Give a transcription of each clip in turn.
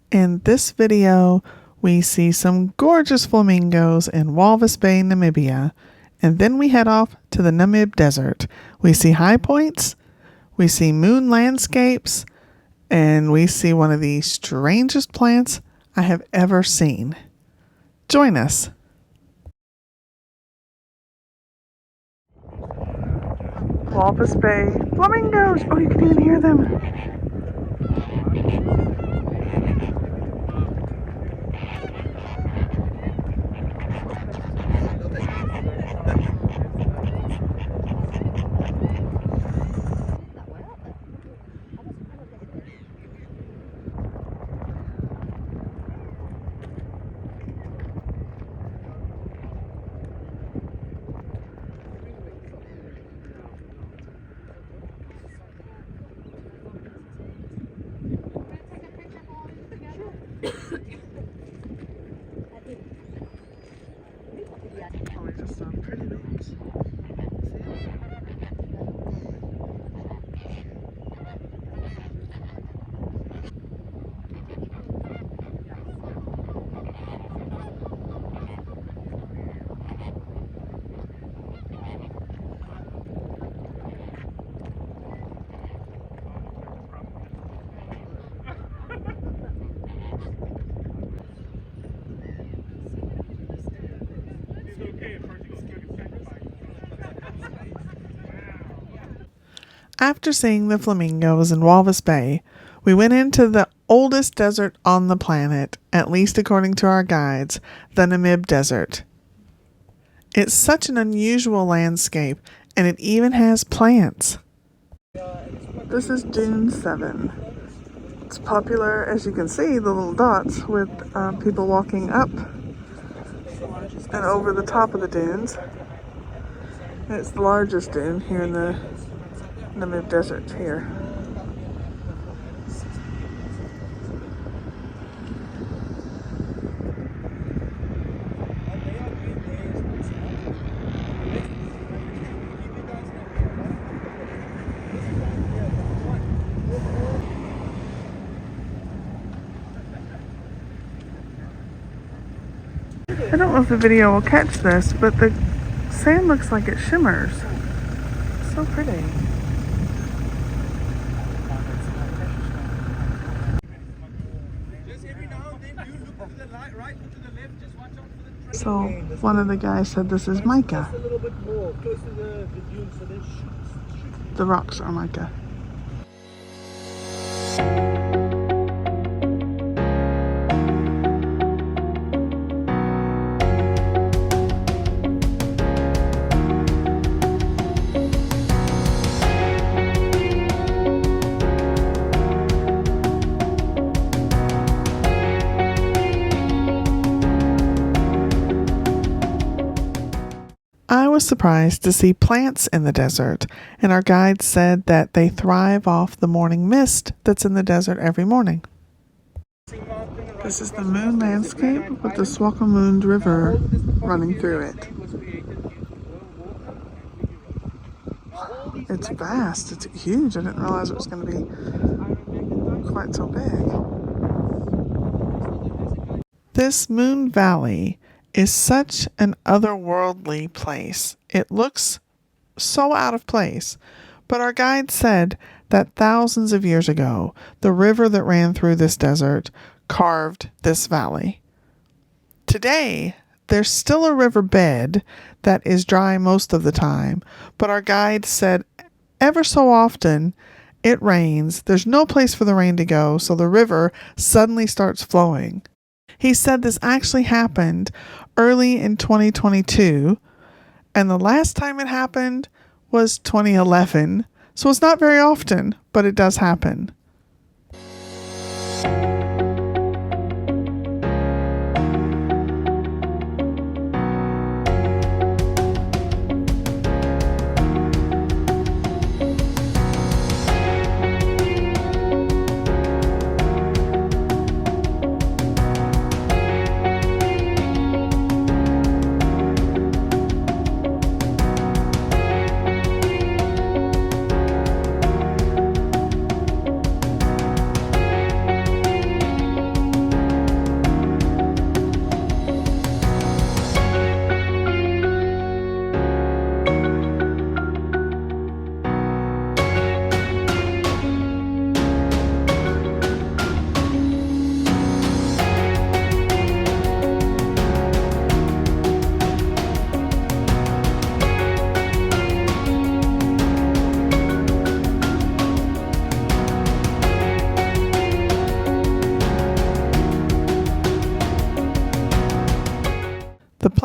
In this video, we see some gorgeous flamingos in Walvis Bay, Namibia, and then we head off to the Namib Desert. We see high points, we see moon landscapes, and we see one of the strangest plants I have ever seen. Join us. Walvis Bay flamingos! Oh, you can even hear them. After seeing the flamingos in Walvis Bay, we went into the oldest desert on the planet, at least according to our guides, the Namib Desert. It's such an unusual landscape, and it even has plants. This is Dune 7. It's popular, as you can see, the little dots with people walking up and over the top of the dunes. And it's the largest dune here in the Namib Desert here. I don't know if the video will catch this, but the sand looks like it shimmers. It's so pretty. So one of the guys said this is mica. The rocks are mica. I was surprised to see plants in the desert, and our guide said that they thrive off the morning mist that's in the desert every morning. This is the moon landscape with the Swakopmund River running through it. It's vast, it's huge. I didn't realize it was going to be quite so big. This Moon Valley is such an otherworldly place. It looks so out of place, but our guide said that thousands of years ago, the river that ran through this desert carved this valley. Today, there's still a riverbed that is dry most of the time, but our guide said ever so often it rains. There's no place for the rain to go, so the river suddenly starts flowing. He said this actually happened early in 2022, and the last time it happened was 2011. So it's not very often, but it does happen.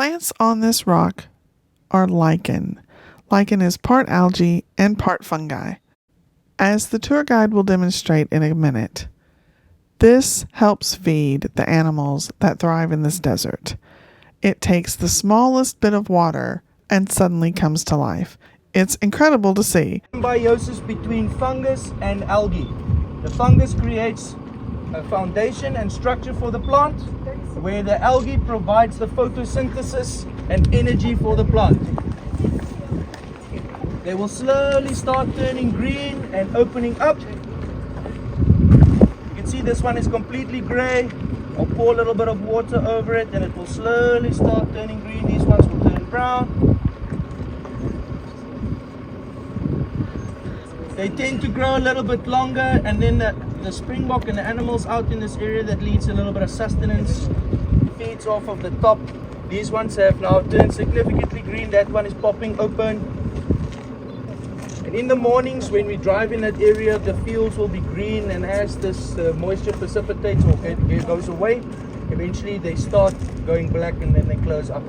plants on this rock are lichen. Lichen is part algae and part fungi, as the tour guide will demonstrate in a minute. This helps feed the animals that thrive in this desert. It takes the smallest bit of water and suddenly comes to life. It's incredible to see. Symbiosis between fungus and algae. The fungus creates a foundation and structure for the plant, where the algae provides the photosynthesis and energy for the plant. They will slowly start turning green and opening up. You can see this one is completely gray. I'll pour a little bit of water over it and it will slowly start turning green. These ones will turn brown. They tend to grow a little bit longer, and then the springbok and the animals out in this area that needs a little bit of sustenance feeds off of the top. These ones have now turned significantly green. That one is popping open. And in the mornings when we drive in that area, the fields will be green, and as this moisture precipitates or it goes away, eventually they start going black and then they close up.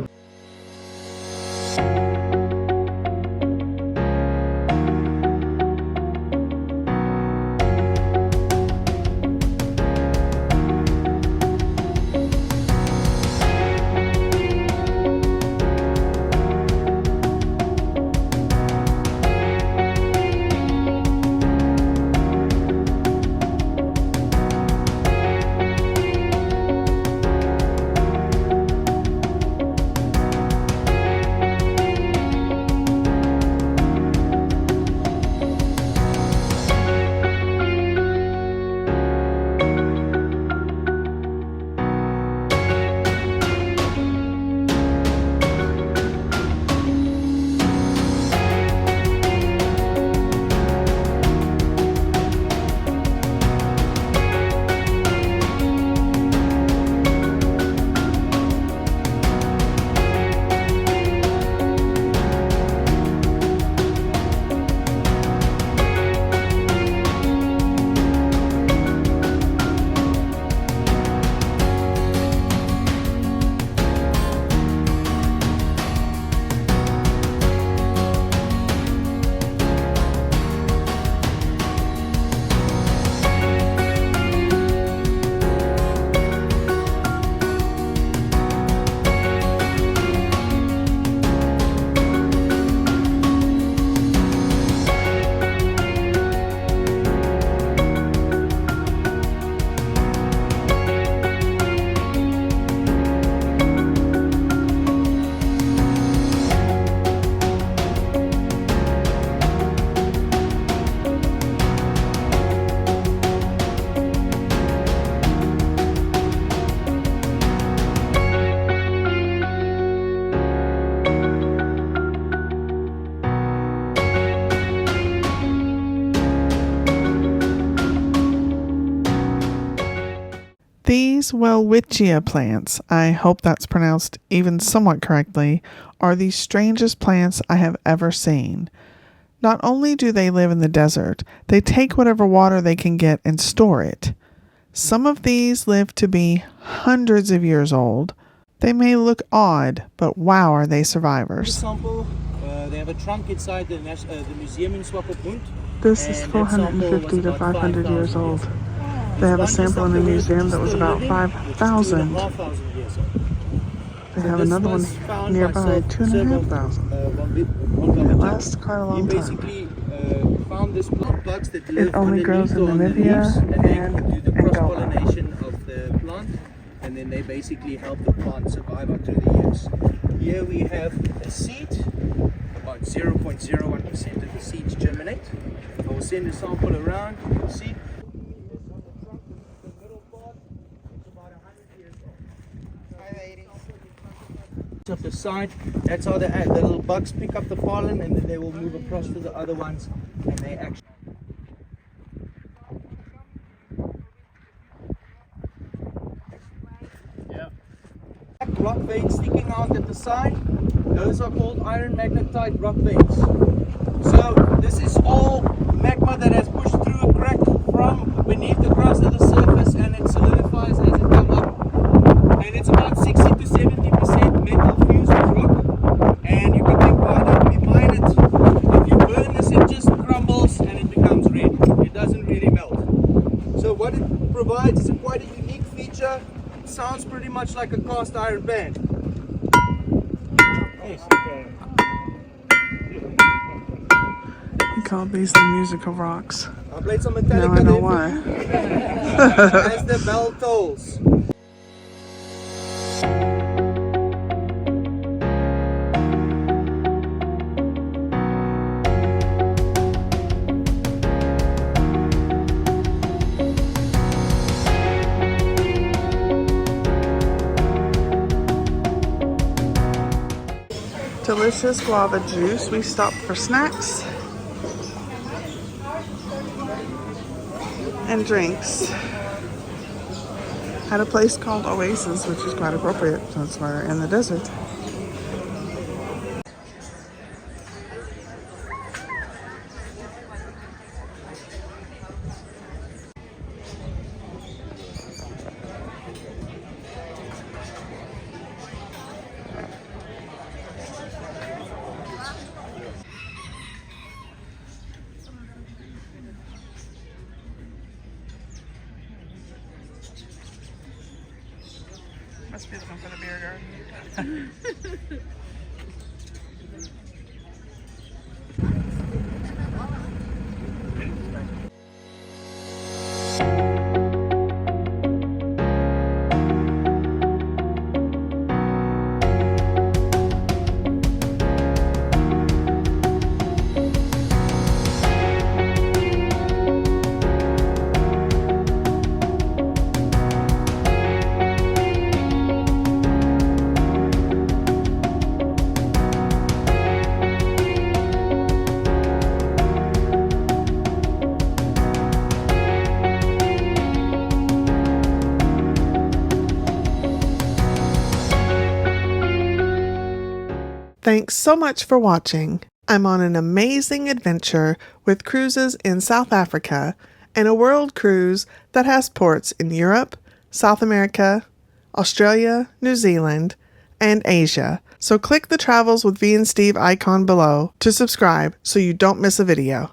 These welwitschia plants, I hope that's pronounced even somewhat correctly, are the strangest plants I have ever seen. Not only do they live in the desert, they take whatever water they can get and store it. Some of these live to be hundreds of years old. They may look odd, but wow, are they survivors. For example, they have a trunk inside the museum in Swakopmund. This is 450 to 500 years old. They have a sample in the museum that was about 5,000. They have another one nearby, 2,500. It lasts quite a long time. It only grows in Namibia and Angola. Of the plant, and then they basically help the plant survive up through the years. Here we have a seed. About 0.01% of the seeds germinate. I will send a sample around. You can see. Of the side, that's how the little bugs pick up the pollen, and then they will move across to the other ones, and they actually rock veins sticking out at the side. Those are called iron magnetite rock veins. So this is all magma that has pushed through a crack from beneath the crust of the surface, and it solidifies as it comes up. And it's about 60 to 70% metal fused picture, it sounds pretty much like a cast iron band. He called these the musical rocks. I played some Metallica. Now I know why. As the bell tolls. Delicious guava juice. We stopped for snacks and drinks at a place called Oasis, which is quite appropriate since we're in the desert. Must be looking for the beer garden. Thanks so much for watching. I'm on an amazing adventure with cruises in South Africa and a world cruise that has ports in Europe, South America, Australia, New Zealand, and Asia. So click the Travels with V and Steve icon below to subscribe so you don't miss a video.